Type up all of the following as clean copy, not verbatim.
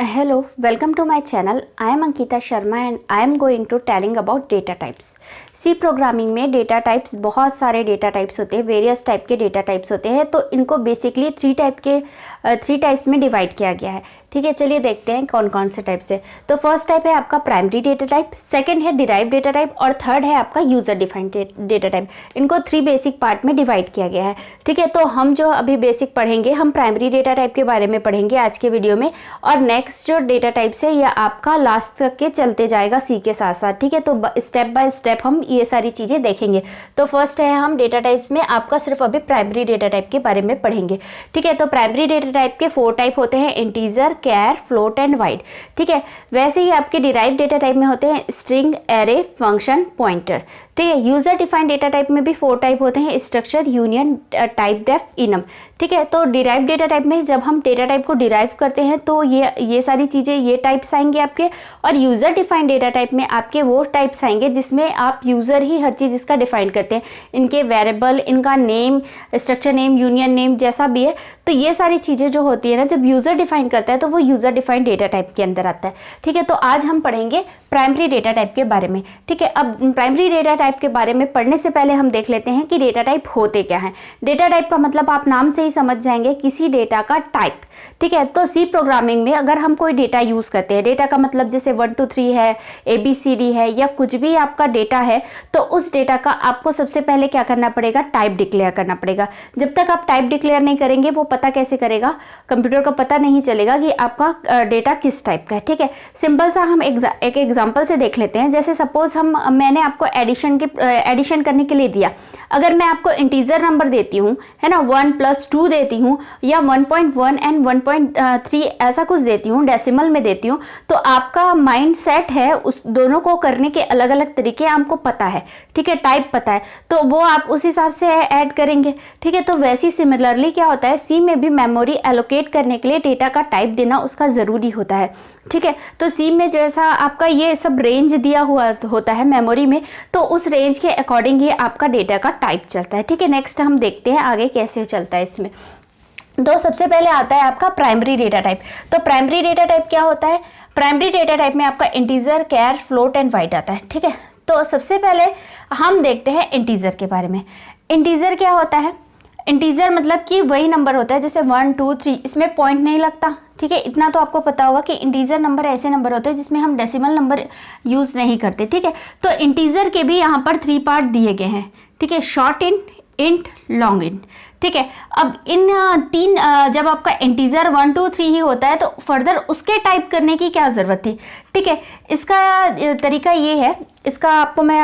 Hello, welcome to my channel. I am Ankita Sharma and I am going to telling about data types. C programming में data types, बहुत सारे data types होते हैं, various type के data types होते हैं, तो इनको बेसिकली थ्री टाइप्स में डिवाइड किया गया है। ठीक है, चलिए देखते हैं कौन कौन से टाइप से। तो फर्स्ट टाइप है आपका प्राइमरी डेटा टाइप, सेकंड है डिराइव डेटा टाइप और थर्ड है आपका यूजर डिफाइंड डेटा टाइप। इनको 3 बेसिक पार्ट में डिवाइड किया गया है। ठीक है, तो हम जो अभी बेसिक पढ़ेंगे, हम प्राइमरी डेटा टाइप के बारे में पढ़ेंगे आज के वीडियो में, और नेक्स्ट जो डेटा टाइप्स है यह आपका लास्ट तक के चलते जाएगा सी के साथ साथ। ठीक है, तो स्टेप बाय स्टेप हम ये सारी चीज़ें देखेंगे। तो फर्स्ट है हम डेटा टाइप्स में आपका सिर्फ अभी प्राइमरी डेटा टाइप के बारे में पढ़ेंगे। ठीक है, तो प्राइमरी डेटा टाइप के 4 टाइप होते हैं, integer, char, float and void. ठीक है, वैसे ही आपके डिराइव डेटा टाइप में होते हैं स्ट्रिंग, एरे, फंक्शन, पॉइंटर। ठीक है, यूजर डिफाइंड डेटा टाइप में भी 4 टाइप होते हैं, structure, union, typedef, enum. ठीक है, तो डिराइव डेटा टाइप में जब हम डेटा टाइप को डिराइव करते हैं तो ये सारी चीज़ें, ये टाइप्स आएंगे आपके, और यूज़र डिफाइंड डेटा टाइप में आपके वो टाइप्स आएंगे जिसमें आप यूज़र ही हर चीज़ इसका डिफाइन करते हैं, इनके वेरिएबल, इनका name, structure name, union name जैसा भी है। तो ये सारी चीज़ें जो होती है ना, जब यूज़र डिफाइन करता है तो वो यूज़र डिफाइंड डेटा टाइप के अंदर आता है। ठीक है, तो आज हम पढ़ेंगे प्राइमरी डेटा टाइप के बारे में। ठीक है, अब प्राइमरी डेटा टाइप के बारे में पढ़ने से पहले हम देख लेते हैं कि डेटा टाइप होते क्या हैं। डेटा टाइप का मतलब आप नाम से ही समझ जाएंगे, किसी डेटा का टाइप। ठीक है, तो सी प्रोग्रामिंग में अगर हम कोई डेटा यूज़ करते हैं, डेटा का मतलब जैसे 1 2 3 है, ABCD है, या कुछ भी आपका डेटा है, तो उस डेटा का आपको सबसे पहले क्या करना पड़ेगा, टाइप डिक्लेयर करना पड़ेगा। जब तक आप टाइप डिक्लेयर नहीं करेंगे, वो पता कैसे करेगा, कंप्यूटर को पता नहीं चलेगा कि आपका डेटा किस टाइप का है। ठीक है, सिंपल सा हम एक एग्जाम्पल से देख लेते हैं। जैसे सपोज मैंने आपको एडिशन करने के लिए दिया। अगर मैं आपको इंटीजर नंबर देती हूँ, है ना, 1 + 2 देती हूँ, या 1.1 एंड 1.3 ऐसा कुछ देती हूँ, डेसिमल में देती हूँ, तो आपका माइंड सेट है उस दोनों को करने के अलग अलग तरीके आपको पता है। ठीक है, टाइप पता है, तो वो आप उस हिसाब से ऐड करेंगे। ठीक है, तो वैसे ही सिमिलरली क्या होता है, सी में भी मेमोरी एलोकेट करने के लिए डेटा का टाइप देना उसका ज़रूरी होता है। ठीक है, तो सी में जैसा आपका ये सब रेंज दिया हुआ होता है मेमोरी में, तो उस रेंज के अकॉर्डिंग ही आपका डेटा का टाइप चलता है। ठीक है, नेक्स्ट हम देखते हैं आगे कैसे चलता है इसमें। तो सबसे पहले आता है आपका प्राइमरी डेटा टाइप। तो प्राइमरी डेटा टाइप क्या होता है, प्राइमरी डेटा टाइप में आपका integer, char, float and void आता है। ठीक है, तो सबसे पहले हम देखते हैं इंटीजर के बारे में। इंटीजर क्या होता है, इंटीजर मतलब कि वही नंबर होता है जैसे 1 2 3, इसमें पॉइंट नहीं लगता। ठीक है, इतना तो आपको पता होगा कि इंटीजर नंबर ऐसे नंबर होते हैं जिसमें हम डेसिमल नंबर यूज़ नहीं करते। ठीक है, तो इंटीजर के भी यहाँ पर 3 पार्ट दिए गए हैं। ठीक है, शॉर्ट इंट, लॉन्ग इंट। ठीक है, अब इन 3 जब आपका इंटीजर 1 2 3 ही होता है तो फर्दर उसके टाइप करने की क्या ज़रूरत थी। ठीक है, इसका तरीका ये है, इसका आपको मैं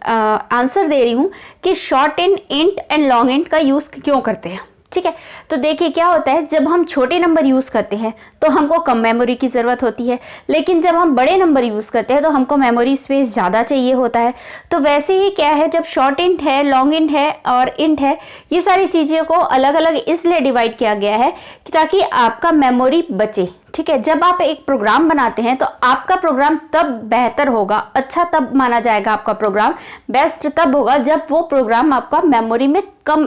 आंसर दे रही हूँ कि short int and long int का यूज़ क्यों करते हैं। ठीक है, तो देखिए क्या होता है, जब हम छोटे नंबर यूज़ करते हैं तो हमको कम मेमोरी की ज़रूरत होती है, लेकिन जब हम बड़े नंबर यूज़ करते हैं तो हमको मेमोरी स्पेस ज़्यादा चाहिए होता है। तो वैसे ही क्या है, जब शॉर्ट इंट है, लॉन्ग इंट है और इंट है, ये सारी चीज़ों को अलग अलग इसलिए डिवाइड किया गया है कि ताकि आपका मेमोरी बचे। ठीक है, जब आप एक प्रोग्राम बनाते हैं तो आपका प्रोग्राम तब बेहतर होगा, अच्छा तब माना जाएगा, आपका प्रोग्राम बेस्ट तब होगा जब वो प्रोग्राम आपका मेमोरी में कम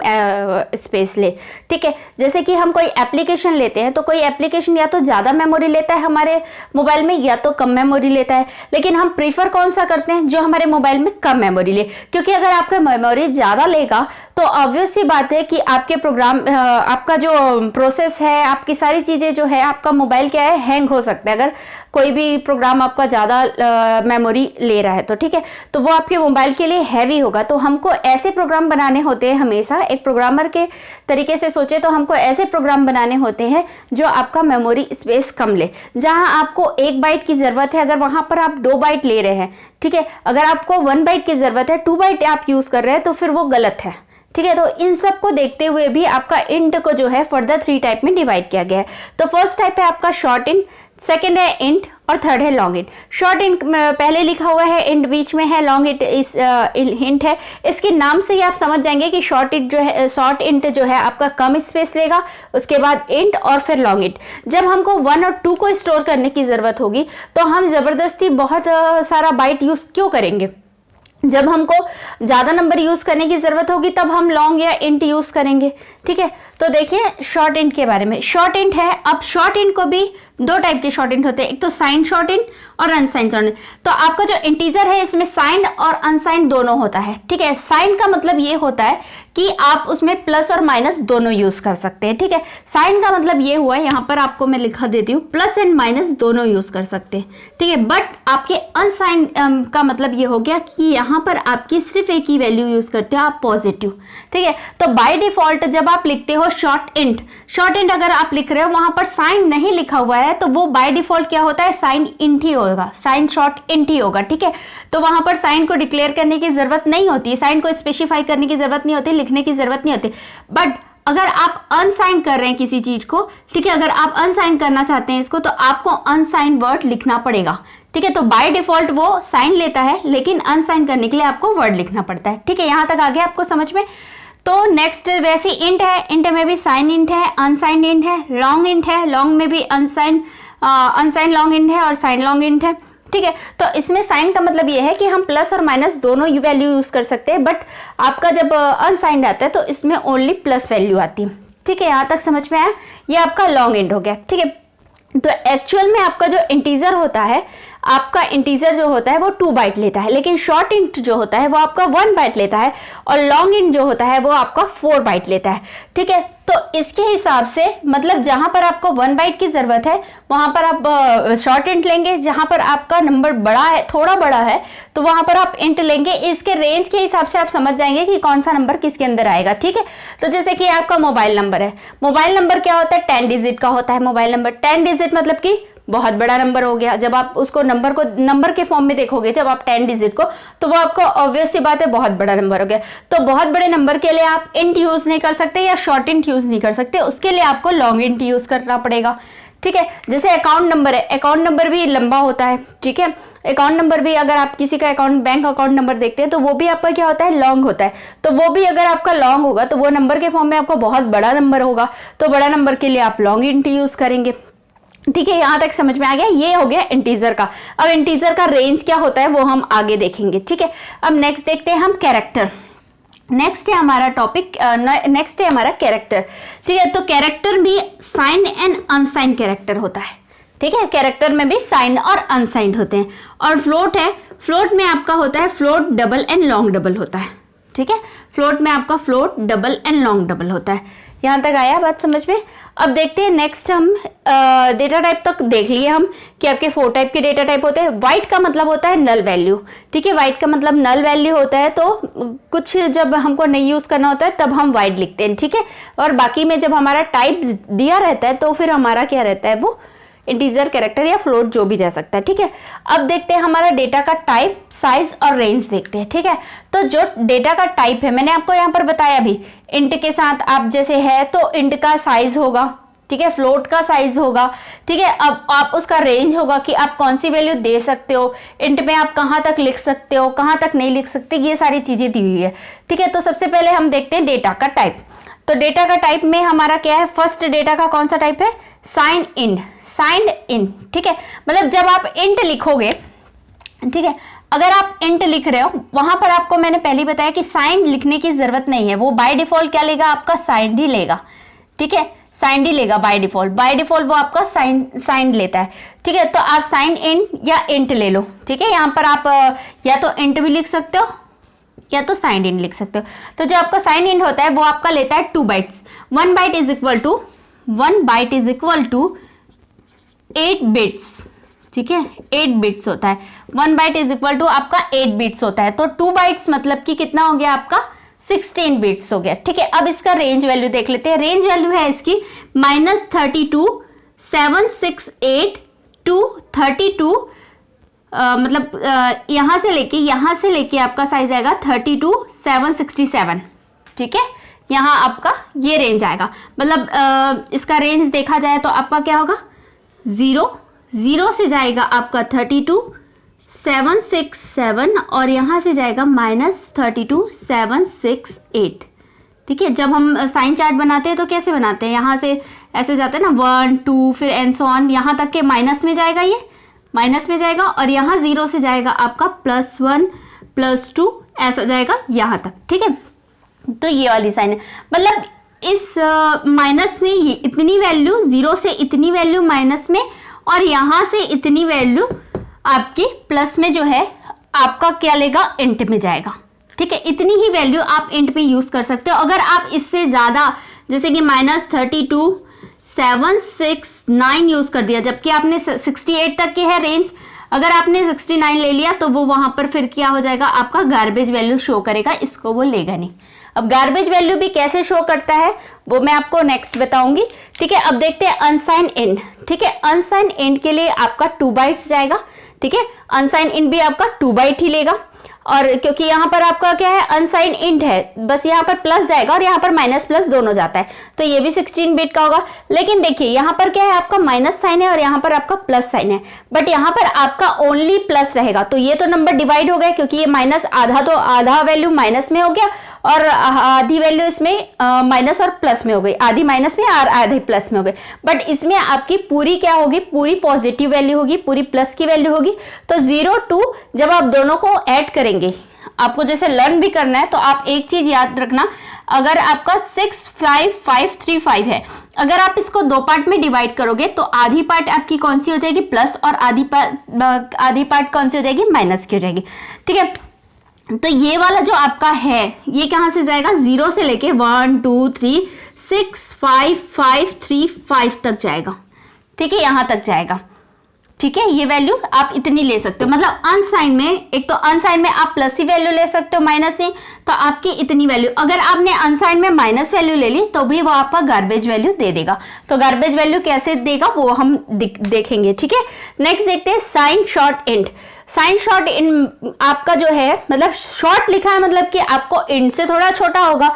स्पेस ले। ठीक है, जैसे कि हम कोई एप्लीकेशन लेते हैं तो कोई एप्लीकेशन या तो ज़्यादा मेमोरी लेता है हमारे मोबाइल में, या तो कम मेमोरी लेता है, लेकिन हम प्रीफर कौन सा करते हैं, जो हमारे मोबाइल में कम मेमोरी ले। क्योंकि अगर आपका मेमोरी ज़्यादा लेगा तो ऑब्वियस सी बात है कि आपके प्रोग्राम, आपका जो प्रोसेस है, आपकी सारी चीज़ें जो है, आपका मोबाइल क्या है, हैंग हो सकता है अगर कोई भी प्रोग्राम आपका ज़्यादा मेमोरी ले रहा है तो। ठीक है, तो वो आपके मोबाइल के लिए हैवी होगा। तो हमको ऐसे प्रोग्राम बनाने होते हैं, हमेशा एक प्रोग्रामर के तरीके से सोचे तो हमको ऐसे प्रोग्राम बनाने होते हैं जो आपका मेमोरी स्पेस कम ले। जहां आपको 1 बाइट की ज़रूरत है, अगर वहां पर आप 2 बाइट ले रहे हैं, ठीक है, अगर आपको 1 बाइट की ज़रूरत है, 2 बाइट आप यूज़ कर रहे हैं, तो फिर वो गलत है। ठीक है, तो इन सब को देखते हुए भी आपका इंट को जो है फर्दर 3 टाइप में डिवाइड किया गया है। तो फर्स्ट टाइप है आपका शॉर्ट इंट, सेकंड है इंट और थर्ड है लॉन्ग इंट। शॉर्ट इंट पहले लिखा हुआ है, इंट बीच में है, लॉन्ग इंट इस हिंट है। इसके नाम से ही आप समझ जाएंगे कि शॉर्ट इंट जो है आपका कम स्पेस लेगा, उसके बाद इंट और फिर लॉन्ग इंट। जब हमको 1 और 2 को स्टोर करने की ज़रूरत होगी तो हम ज़बरदस्ती बहुत सारा बाइट यूज़ क्यों करेंगे। जब हमको ज़्यादा नंबर यूज़ करने की ज़रूरत होगी तब हम लॉन्ग या इंट यूज़ करेंगे। ठीक है, तो देखिए शॉर्ट इंट के बारे में। शॉर्ट इंट है, अब शॉर्ट इंट को भी दो टाइप के शॉर्टेंड होते हैं, एक तो साइंड शॉर्टेंड और अनसाइंड शॉर्टेंड। तो आपका जो इंटीजर है इसमें साइंड और अनसाइंड दोनों होता है, ठीक है। साइंड का मतलब ये होता है कि आप उसमें प्लस और माइनस दोनों यूज कर सकते हैं, ठीक है। साइंड का मतलब ये हुआ, यहाँ पर आपको मैं लिखा देती हूँ, प्लस एंड माइनस दोनों यूज कर सकते हैं, ठीक है। बट आपके अनसाइंड का मतलब ये हो गया कि यहाँ पर आपकी सिर्फ एक ही वैल्यू यूज करते हैं आप, पॉजिटिव, ठीक है। तो बाय डिफॉल्ट जब आप लिखते हो शॉर्ट इंट अगर आप लिख रहे हो वहां पर साइन नहीं लिखा हुआ है तो वो बाय डिफॉल्ट क्या होता है, साइन इंट ही होगा, साइन शॉर्ट इंट ही होगा, ठीक है। तो वहां पर साइन को डिक्लेयर करने की जरूरत नहीं होती, साइन को स्पेसिफाई करने की जरूरत नहीं होती, लिखने की जरूरत नहीं होती। बट अगर आप अनसाइन कर रहे हैं किसी चीज को, ठीक है, अगर आप अनसाइन करना चाहते हैं इसको, तो आपको अनसाइन वर्ड लिखना पड़ेगा, ठीक है। तो बाय डिफॉल्ट वो साइन लेता है, लेकिन अनसाइन करने के लिए आपको वर्ड लिखना पड़ता है, ठीक है। यहां तक आ गया आपको समझ में। तो नेक्स्ट वैसे इंट है, इंट में भी साइन इंट है, अनसाइन इंट है, लॉन्ग इंट है, लॉन्ग में भी अनसाइन लॉन्ग इंट है और साइन लॉन्ग इंट है, ठीक है। तो इसमें साइन का मतलब ये है कि हम प्लस और माइनस दोनों वैल्यू यूज कर सकते हैं, बट आपका जब अनसाइंड आता है तो इसमें ओनली प्लस वैल्यू आती है, ठीक है। यहाँ तक समझ में आया, ये आपका लॉन्ग इंट हो गया, ठीक है। तो एक्चुअल में आपका जो इंटीजर होता है, आपका इंटीजर जो होता है वो 2 बाइट लेता है, लेकिन शॉर्ट इंट जो होता है वो आपका 1 बाइट लेता है, और लॉन्ग इंट जो होता है वो आपका 4 बाइट लेता है, ठीक है। तो इसके हिसाब से मतलब जहां पर आपको 1 बाइट की जरूरत है वहां पर आप शॉर्ट इंट लेंगे, जहां पर आपका नंबर बड़ा है, थोड़ा बड़ा है, तो वहां पर आप इंट लेंगे। इसके रेंज के हिसाब से आप समझ जाएंगे कि कौन सा नंबर किसके अंदर आएगा, ठीक है। तो जैसे कि आपका मोबाइल नंबर है, मोबाइल नंबर क्या होता है, 10 डिजिट का होता है मोबाइल नंबर। 10 डिजिट मतलब कि बहुत बड़ा नंबर हो गया। जब आप उसको नंबर के फॉर्म में देखोगे, जब आप 10 डिजिट को, तो वो आपको ऑब्वियस सी बात है बहुत बड़ा नंबर हो गया। तो बहुत बड़े नंबर के लिए आप इंट यूज नहीं कर सकते या शॉर्ट इंट यूज नहीं कर सकते, उसके लिए आपको लॉन्ग इंट यूज करना पड़ेगा, ठीक है। जैसे अकाउंट नंबर है, अकाउंट नंबर भी लंबा होता है, ठीक है। अकाउंट नंबर भी अगर आप किसी का बैंक अकाउंट नंबर देखते हैं तो वो भी आपका क्या होता है, लॉन्ग होता है। तो वो भी अगर आपका लॉन्ग होगा तो वो नंबर के फॉर्म में आपको बहुत बड़ा नंबर होगा, तो बड़ा नंबर के लिए आप लॉन्ग इंट यूज करेंगे, ठीक है। यहां तक समझ में आ गया। ये हो गया इंटीजर का। अब इंटीजर का रेंज क्या होता है वो हम आगे देखेंगे, ठीक है। अब नेक्स्ट देखते हैं हम कैरेक्टर। नेक्स्ट है हमारा टॉपिक, नेक्स्ट है हमारा कैरेक्टर, ठीक है। तो कैरेक्टर भी साइन एंड अनसाइंड कैरेक्टर होता है, ठीक है। कैरेक्टर में भी साइन और अनसाइंड होते हैं। और फ्लोट है, फ्लोट में आपका होता है float double and long double होता है, ठीक है। फ्लोट में आपका float double and long double होता है। यहाँ तक आया बात समझ में। अब देखते हैं नेक्स्ट, हम डेटा टाइप तक देख लिए हम कि आपके 4 टाइप के डेटा टाइप होते हैं। वाइट का मतलब होता है नल वैल्यू, ठीक है। वाइट का मतलब नल वैल्यू होता है, तो कुछ जब हमको नहीं यूज करना होता है तब हम वाइट लिखते हैं, ठीक है। और बाकी में जब हमारा टाइप दिया रहता है तो फिर हमारा क्या रहता है, वो इंटीजर, कैरेक्टर या फ्लोट जो भी रह सकता है, ठीक है। अब देखते हैं हमारा डेटा का टाइप, साइज और रेंज देखते हैं, ठीक है। तो जो डेटा का टाइप है, मैंने आपको यहाँ पर बताया भी, इंट के साथ आप जैसे है तो इंट का साइज होगा, ठीक है, फ्लोट का साइज होगा, ठीक है। अब आप उसका रेंज होगा कि आप कौन सी वैल्यू दे सकते हो, इंट में आप कहाँ तक लिख सकते हो, कहाँ तक नहीं लिख सकते, ये सारी चीजें दी हुई है, ठीक है। तो सबसे पहले हम देखते हैं डेटा का टाइप। तो डेटा का टाइप में हमारा क्या है, फर्स्ट डेटा का कौन सा टाइप है, साइन इन, ठीक है। मतलब जब आप इंट लिखोगे, ठीक है, अगर आप इंट लिख रहे हो वहां पर आपको मैंने पहले ही बताया कि साइन लिखने की जरूरत नहीं है, वो बाय डिफॉल्ट क्या लेगा, आपका साइन ही लेगा, ठीक है। साइन ही लेगा बाय डिफॉल्ट वो आपका साइन लेता है, ठीक है। तो आप साइन इन या इंट ले लो, ठीक है। यहाँ पर आप या तो इंट भी लिख सकते हो या तो साइन इन लिख सकते हो। तो जो आपका साइन इन होता है वो आपका लेता है 2 bytes. 1 byte is equal to 8 bits, ठीक है। 8 बिट्स होता है। 1 बाइट इज इक्वल टू आपका 8 बिट्स होता है। तो 2 बाइट्स मतलब कि कितना हो गया आपका, 16 बिट्स हो गया, ठीक है। अब इसका रेंज वैल्यू देख लेते हैं। रेंज वैल्यू है इसकी -32 768 टू 32, मतलब यहाँ से लेके आपका साइज आएगा 32 767, ठीक है। यहाँ आपका ये रेंज आएगा। मतलब इसका रेंज देखा जाए तो आपका क्या होगा, 0 से जाएगा आपका 32 767 और यहाँ से जाएगा -32 768, ठीक है। जब हम साइन चार्ट बनाते हैं तो कैसे बनाते हैं, यहाँ से ऐसे जाते हैं ना, 1 2 फिर एंड सो ऑन, यहाँ तक के माइनस में जाएगा, ये माइनस में जाएगा, और यहाँ 0 से जाएगा आपका +1 +2 ऐसा जाएगा यहाँ तक, ठीक है। तो ये वाली साइन है, मतलब इस माइनस में ये इतनी वैल्यू, 0 से इतनी वैल्यू माइनस में, और यहाँ से इतनी वैल्यू आपकी प्लस में जो है आपका क्या लेगा, इंट में जाएगा। ठीक है, इतनी ही वैल्यू आप इंट पे यूज कर सकते हो। अगर आप इससे ज्यादा जैसे कि -32 769 यूज कर दिया, जबकि आपने 68 तक के है रेंज, अगर आपने 69 ले लिया तो वो वहां पर फिर क्या हो जाएगा, आपका गार्बेज वैल्यू शो करेगा, इसको वो लेगा नहीं। अब गार्बेज वैल्यू भी कैसे शो करता है वो मैं आपको नेक्स्ट बताऊंगी। ठीक है, अब देखते हैं अनसाइन इंट। ठीक है, अनसाइन इंट के लिए आपका 2 बाइट्स जाएगा। ठीक है, अनसाइन इंट भी आपका 2 बाइट ही लेगा, और क्योंकि यहाँ पर आपका क्या है, अनसाइन इंट है, बस यहाँ पर प्लस जाएगा और यहाँ पर माइनस प्लस दोनों जाता है, तो ये भी 16 बिट का होगा। लेकिन देखिए यहाँ पर क्या है, आपका माइनस साइन है और यहाँ पर आपका प्लस साइन है, बट यहाँ पर आपका ओनली प्लस रहेगा, तो ये तो नंबर डिवाइड हो गया, क्योंकि ये माइनस आधा, तो आधा वैल्यू माइनस में हो गया और आधी वैल्यू इसमें माइनस और प्लस में हो गई, आधी माइनस में और आधी प्लस में हो गई। बट इसमें आपकी पूरी क्या होगी, पूरी पॉजिटिव वैल्यू होगी, पूरी प्लस की वैल्यू होगी। तो 0 2 जब आप दोनों को ऐड करेंगे, आपको जैसे लर्न भी करना है, तो आप एक चीज याद रखना, अगर आपका 65535 है, अगर आप इसको 2 पार्ट में डिवाइड करोगे तो आधी पार्ट आपकी कौन सी हो जाएगी, प्लस, और आधी पार्ट कौन सी हो जाएगी, माइनस की हो जाएगी। ठीक है, तो ये वाला जो आपका है ये कहां से जाएगा, 0 से लेके 1 2 3 6 5 5 3 5 तक जाएगा। ठीक है, यहां तक जाएगा। ठीक है, ये वैल्यू आप इतनी ले सकते हो, मतलब अनसाइन में, एक तो अनसाइन में आप प्लस ही वैल्यू ले सकते हो, माइनस ही, तो आपकी इतनी वैल्यू। अगर आपने अनसाइन में माइनस वैल्यू ले ली तो भी वो आपका गार्बेज वैल्यू दे देगा। तो गार्बेज वैल्यू कैसे देगा वो हम देखेंगे। ठीक है, नेक्स्ट देखते हैं signed short int. Signed short int आपका जो है, मतलब शॉर्ट लिखा है, मतलब कि आपको इंट से थोड़ा छोटा होगा,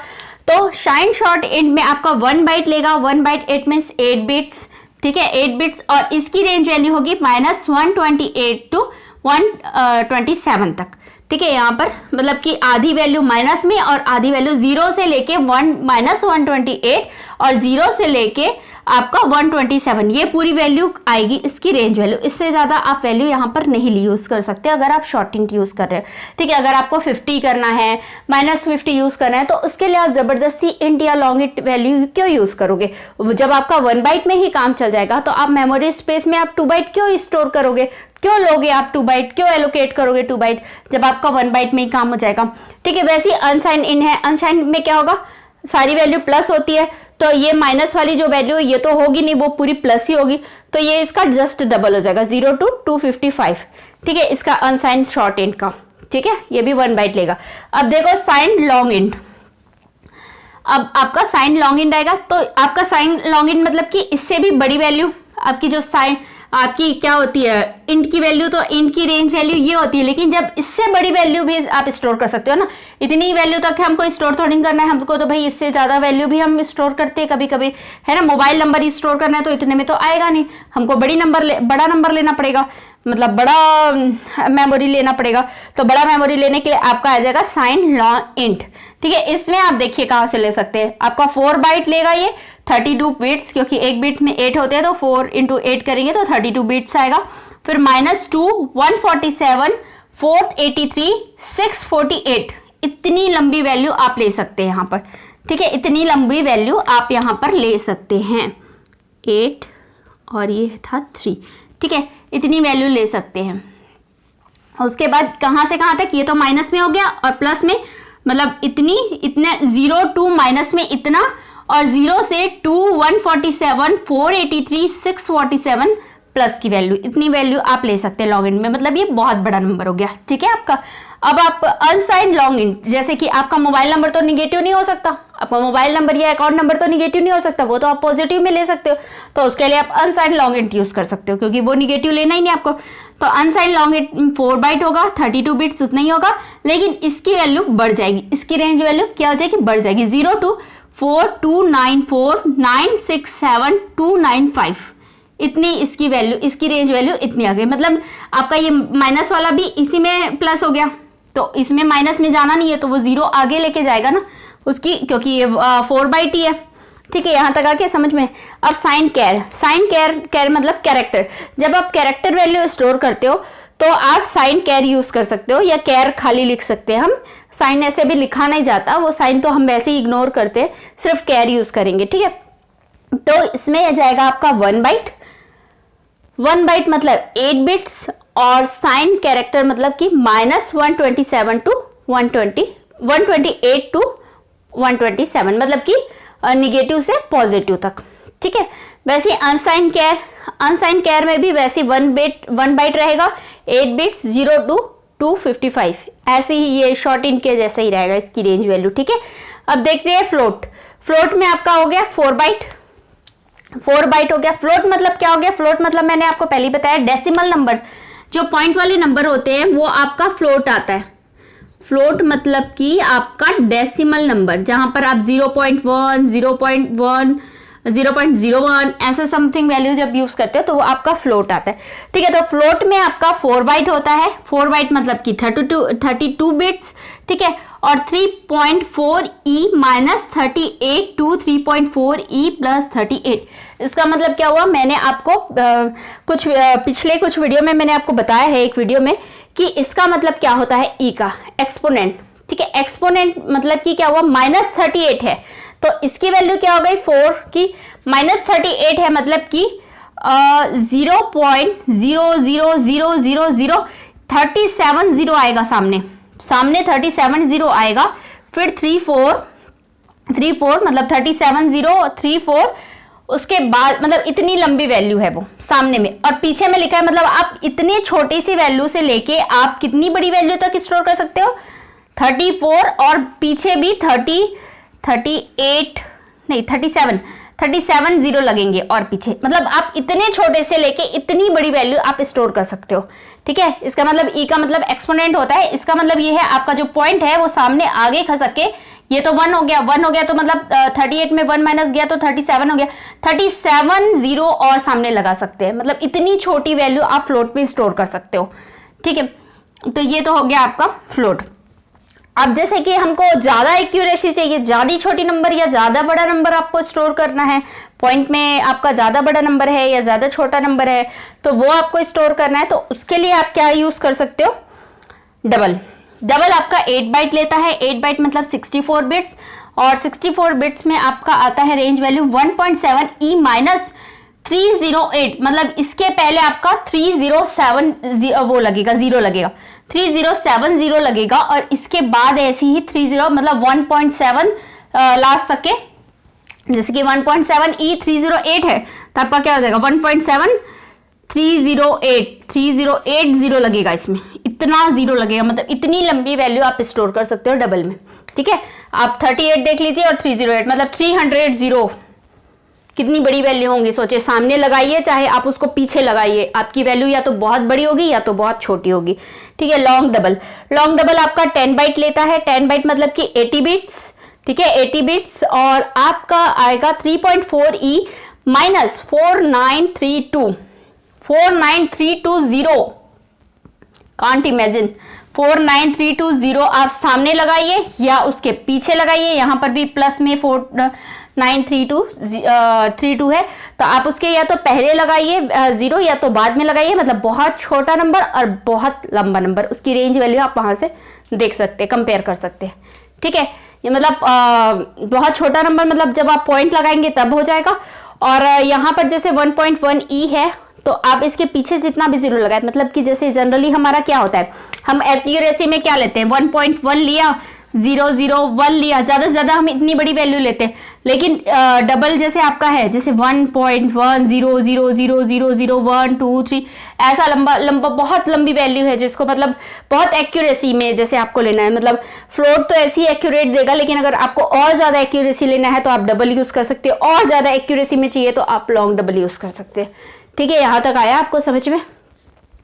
तो साइन शॉर्ट इंट में आपका 1 बाइट लेगा। 1 बाइट 8 मीन्स 8 बिट्स। ठीक है, 8 बिट्स, और इसकी रेंज वैल्यू होगी -128 to 127 तक। ठीक है, यहाँ पर मतलब कि आधी वैल्यू माइनस में और आधी वैल्यू 0 से लेके -128 और 0 से लेके आपका 127, ये पूरी वैल्यू आएगी इसकी रेंज वैल्यू। इससे ज्यादा आप वैल्यू यहाँ पर नहीं यूज कर सकते अगर आप शॉर्ट इंट यूज कर रहे हो। ठीक है, अगर आपको 50 करना है, -50 यूज करना है, तो उसके लिए आप जबरदस्ती इंट या लॉन्ग इंट वैल्यू क्यों यूज करोगे। जब आपका 1 बाइट में ही काम चल जाएगा तो आप मेमोरी स्पेस में आप 2 बाइट क्यों स्टोर करोगे, क्यों लोगे आप 2 बाइट, क्यों एलोकेट करोगे 2 बाइट, जब आपका 1 बाइट में ही काम हो जाएगा। ठीक है, वैसे ही अनसाइन इन है, अनसाइन में क्या होगा, सारी वैल्यू प्लस होती है, तो ये माइनस वाली जो वैल्यू ये तो होगी नहीं, वो पूरी प्लस ही होगी, तो ये इसका जस्ट डबल हो जाएगा, 0 to 255। ठीक है, इसका अनसाइन शॉर्ट इंट का। ठीक है, ये भी 1 बाइट लेगा। अब देखो साइन लॉन्ग इंट, अब आपका साइन लॉन्ग इंट आएगा, तो आपका साइन लॉन्ग इंट मतलब कि इससे भी बड़ी वैल्यू आपकी जो साइन आपकी क्या होती है, इंट की वैल्यू, तो इंट की रेंज वैल्यू ये होती है, लेकिन जब इससे बड़ी वैल्यू भी आप स्टोर कर सकते हो ना, इतनी वैल्यू तक हमको स्टोर थोड़ी करना है, हमको तो भाई इससे ज्यादा वैल्यू भी हम स्टोर करते हैं कभी कभी, है ना। मोबाइल नंबर ही स्टोर करना है तो इतने में तो आएगा नहीं, हमको बड़ा नंबर लेना पड़ेगा, मतलब बड़ा मेमोरी लेना पड़ेगा। तो बड़ा मेमोरी लेने के लिए आपका आ जाएगा साइन लॉन्ग इंट। ठीक है, इसमें आप देखिए कहां से ले सकते हैं, आपका 4 बाइट लेगा ये, 32 बिट्स, क्योंकि एक बिट में 8 होते हैं, तो 4 × 8 करेंगे तो 32 बिट्स आएगा। फिर -2 147 483 648, इतनी लंबी वैल्यू आप ले सकते हैं यहाँ पर। ठीक है, इतनी लंबी वैल्यू आप यहाँ पर ले सकते हैं, 8 और ये था 3। ठीक है, इतनी वैल्यू ले सकते हैं। उसके बाद कहां से कहां तक, ये तो माइनस में हो गया और प्लस में, मतलब इतने 0 to माइनस में इतना, और 0 से 2 147 483 647 प्लस की वैल्यू, इतनी वैल्यू आप ले सकते हैं लॉन्ग इंट में, मतलब ये बहुत बड़ा नंबर हो गया। ठीक है आपका। अब आप अनसाइन लॉन्ग इंट, जैसे कि आपका मोबाइल नंबर तो निगेटिव नहीं हो सकता, आपका मोबाइल नंबर या अकाउंट नंबर तो निगेटिव नहीं हो सकता, वो तो आप पॉजिटिव में ले सकते हो, तो उसके लिए आप अनसाइन लॉन्ग इंट यूज कर सकते हो, क्योंकि वो निगेटिव लेना ही नहीं आपको। तो अनसाइन लॉन्ग इंट 4 बाइट होगा, 32 बिट्स उतना ही होगा, लेकिन इसकी वैल्यू बढ़ जाएगी, इसकी रेंज वैल्यू क्या हो जाएगी, बढ़ जाएगी, 0 to 4294 967 295, इतनी इसकी वैल्यू, इसकी रेंज वैल्यू इतनी आ गई। मतलब आपका ये माइनस वाला भी इसी में प्लस हो गया, तो इसमें माइनस में जाना नहीं है, तो वो 0 आगे लेके जाएगा ना उसकी, क्योंकि ये 4 बाइट ही है। ठीक है, यहाँ तक आके समझ में। अब साइन कैर मतलब कैरेक्टर, जब आप कैरेक्टर वैल्यू स्टोर करते हो तो आप साइन कैर यूज कर सकते हो, या कैर खाली लिख सकते हैं हम, साइन ऐसे भी लिखा नहीं जाता, वो साइन तो हम वैसे ही इग्नोर करते हैं, सिर्फ कैर यूज करेंगे। ठीक है, तो इसमें जाएगा आपका 1 बाइट, 1 बाइट मतलब 8 बिट्स और साइन कैरेक्टर मतलब कि -127 टू 128 टू 127 मतलब कि निगेटिव से पॉजिटिव तक। ठीक है, वैसे अनसाइन कैर में भी वैसे 1 बाइट रहेगा, 8 बिट्स 0 टू 255, ऐसे ही ये शॉर्ट इन के जैसे ही रहेगा इसकी रेंज वैल्यू। ठीक है, अब देखते हैं फ्लोट में आपका हो गया 4 बाइट हो गया। फ्लोट मतलब क्या हो गया? फ्लोट मतलब मैंने आपको पहले ही बताया, डेसिमल नंबर जो पॉइंट वाले नंबर होते हैं वो आपका फ्लोट आता है। फ्लोट मतलब कि आपका डेसिमल नंबर, जहां पर आप 0.1, 0.1, 0.01 ऐसा समथिंग वैल्यू जब यूज करते हो तो वो आपका फ्लोट आता है। ठीक है, तो फ्लोट में आपका 4 बाइट होता है। 4 बाइट मतलब कि 32 बिट्स। ठीक है, और 3.4e -38 टू 3.4e + 38। इसका मतलब क्या हुआ? मैंने आपको पिछले कुछ वीडियो में मैंने आपको बताया है, एक वीडियो में, कि इसका मतलब क्या होता है e का एक्सपोनेंट। ठीक है, एक्सपोनेंट मतलब कि क्या हुआ? -38 है तो इसकी वैल्यू क्या हो गई? 4 की -38 है मतलब कि 0.0000037 जीरो आएगा, सामने 37 जीरो आएगा। फिर 34 मतलब 37,034, उसके बाद मतलब इतनी लंबी वैल्यू है वो सामने में, और पीछे में लिखा है मतलब आप इतनी छोटी सी वैल्यू से लेके आप कितनी बड़ी वैल्यू तक स्टोर कर सकते हो? 34 और पीछे भी 37 जीरो लगेंगे और पीछे, मतलब आप इतने छोटे से लेके इतनी बड़ी वैल्यू आप स्टोर कर सकते हो। ठीक है, इसका मतलब ई का मतलब एक्सपोनेंट होता है। इसका मतलब ये है आपका जो पॉइंट है वो सामने आगे खसक के, ये तो 1 हो गया तो मतलब 38 में 1 माइनस गया तो 37 हो गया, 37 जीरो और सामने लगा सकते हैं, मतलब इतनी छोटी वैल्यू आप फ्लोट में स्टोर कर सकते हो। ठीक है, तो ये तो हो गया आपका फ्लोट। अब जैसे कि हमको ज्यादा एक्यूरेसी चाहिए, ज्यादा छोटी नंबर या ज्यादा बड़ा नंबर आपको स्टोर करना है, पॉइंट में आपका ज्यादा बड़ा नंबर है या ज्यादा छोटा नंबर है, तो वो आपको स्टोर करना है, तो उसके लिए आप क्या यूज कर सकते हो? डबल आपका 8 बाइट लेता है। 8 बाइट मतलब 64 बिट्स, और 64 बिट्स में आपका आता है रेंज वैल्यू 1.7e -308, मतलब इसके पहले आपका 307 वो लगेगा, जीरो लगेगा, 3070 लगेगा, और इसके बाद ऐसे ही 30 मतलब 1.7 लास्ट तक के, जैसे कि 1.7e308 है तो आपका क्या हो जाएगा? 1.7308 लगेगा, इसमें इतना जीरो लगेगा, मतलब इतनी लंबी वैल्यू आप स्टोर कर सकते हो डबल में। ठीक है, आप 38 देख लीजिए और 308 मतलब 300 जीरो, कितनी बड़ी वैल्यू होंगी सोचिए। सामने लगाइए चाहे आप उसको पीछे लगाइए, आपकी वैल्यू या तो बहुत बड़ी होगी या तो बहुत छोटी होगी। ठीक है, लॉन्ग डबल आपका 10 बाइट लेता है। 10 बाइट मतलब कि 80 बिट्स। ठीक है, 80 बिट्स, और आपका आएगा 3.4e -49320 कांट इमेजिन 49320 आप सामने लगाइए या उसके पीछे लगाइए, यहाँ पर भी प्लस में 493232 है तो आप उसके या तो पहले लगाइए 0 या तो बाद में लगाइए, मतलब बहुत छोटा नंबर और बहुत लंबा नंबर, उसकी रेंज वैल्यू आप वहां से देख सकते हैं, कंपेयर कर सकते हैं। ठीक है, ये मतलब बहुत छोटा नंबर मतलब जब आप पॉइंट लगाएंगे तब हो जाएगा, और यहाँ पर जैसे 1.1e है तो आप इसके पीछे जितना भी जीरो लगाए, मतलब कि जैसे जनरली हमारा क्या होता है, हम एक्यूरेसी में क्या लेते हैं? 1.1 लिया, 001 लिया, ज्यादा से ज्यादा हम इतनी बड़ी वैल्यू लेते हैं, लेकिन डबल जैसे आपका है, जैसे 1.1000000123 ऐसा लंबा बहुत लंबी वैल्यू है, जिसको मतलब बहुत एक्यूरेसी में जैसे आपको लेना है, मतलब फ्लोट तो ऐसी एक्यूरेट देगा, लेकिन अगर आपको और ज्यादा एक्यूरेसी लेना है तो आप डबल यूज कर सकते हो, और ज्यादा एक्यूरेसी में चाहिए तो आप लॉन्ग डबल यूज कर सकते हैं। ठीक है, यहाँ तक आया आपको समझ में?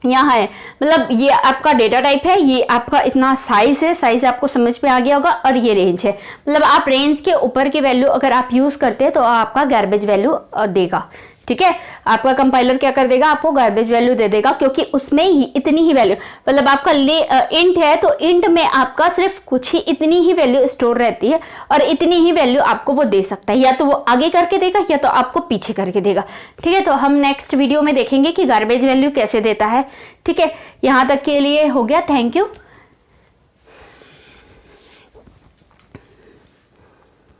यहाँ है मतलब ये आपका डेटा टाइप है, ये आपका इतना साइज है, साइज आपको समझ में आ गया होगा, और ये रेंज है, मतलब आप रेंज के ऊपर की वैल्यू अगर आप यूज करते हैं तो आपका गार्बेज वैल्यू देगा। ठीक है, आपका कंपाइलर क्या कर देगा? आपको गार्बेज वैल्यू दे देगा, क्योंकि उसमें इतनी ही वैल्यू, मतलब आपका इंट है तो इंट में आपका सिर्फ कुछ ही इतनी ही वैल्यू स्टोर रहती है, और इतनी ही वैल्यू आपको वो दे सकता है, या तो वो आगे करके देगा या तो आपको पीछे करके देगा। ठीक है, तो हम नेक्स्ट वीडियो में देखेंगे कि गार्बेज वैल्यू कैसे देता है। ठीक है, यहाँ तक के लिए हो गया, थैंक यू।